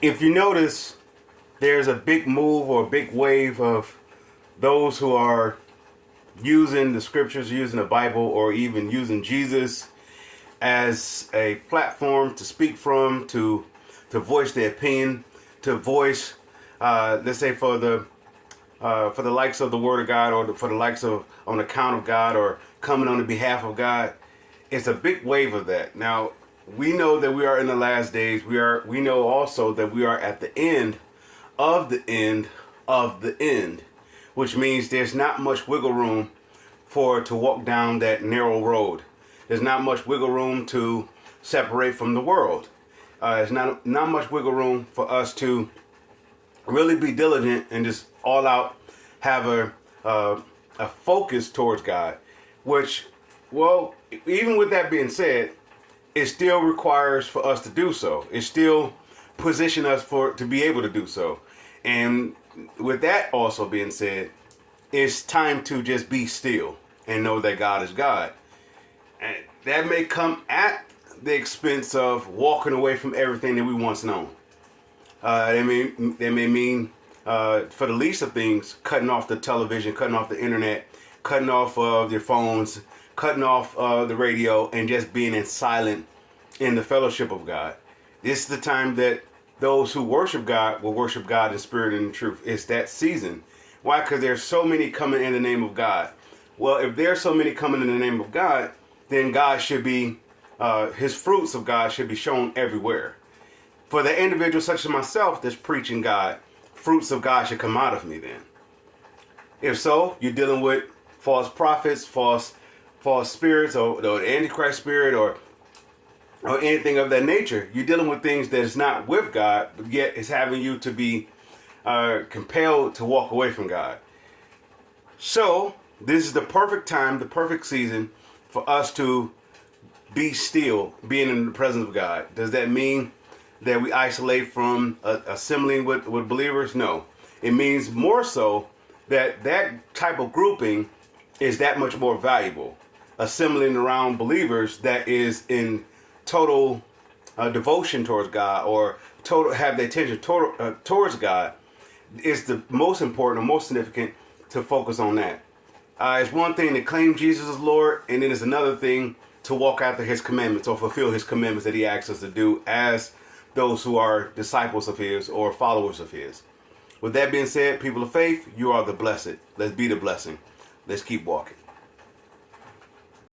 if you notice, there's a big move or a big wave of those who are using the scriptures, using the Bible, or even using Jesus as a platform to speak from, to voice their opinion, to voice, let's say for the likes of the Word of God, or for the likes of on account of God, or coming on the behalf of God. It's a big wave of that. Now, we know that we are in the last days. We know also that we are at the end of the end of the end, which means there's not much wiggle room to walk down that narrow road. There's not much wiggle room to separate from the world. There's not much wiggle room for us to really be diligent and just all out have a focus towards God, which, well, even with that being said, it still requires for us to do so. It still position us to be able to do so. And with that also being said, it's time to just be still and know that God is God. And that may come at the expense of walking away from everything that we once known. They may mean, for the least of things, cutting off the television, cutting off the internet, cutting off your phones, cutting off the radio, and just being silent in the fellowship of God. This is the time that those who worship God will worship God in spirit and in truth. It's that season. Why? Because there's so many coming in the name of God. Well, if there's so many coming in the name of God, then God should be, his fruits of God should be shown everywhere. For the individual such as myself that's preaching God, fruits of God should come out of me then. If so, you're dealing with false prophets, false spirits, or the Antichrist spirit, or anything of that nature. You're dealing with things that is not with God, but yet it's having you to be compelled to walk away from God. So, this is the perfect time, the perfect season for us to be still, being in the presence of God. Does that mean that we isolate from assembling with believers? No. It means more so that type of grouping is that much more valuable. Assembling around believers that is in total devotion towards God, or have their attention towards God, is the most important or most significant to focus on that. It's one thing to claim Jesus as Lord, and then it's another thing to walk after his commandments or fulfill his commandments that he asks us to do as those who are disciples of his or followers of his. With that being said, people of faith, you are the blessed. Let's be the blessing. Let's keep walking.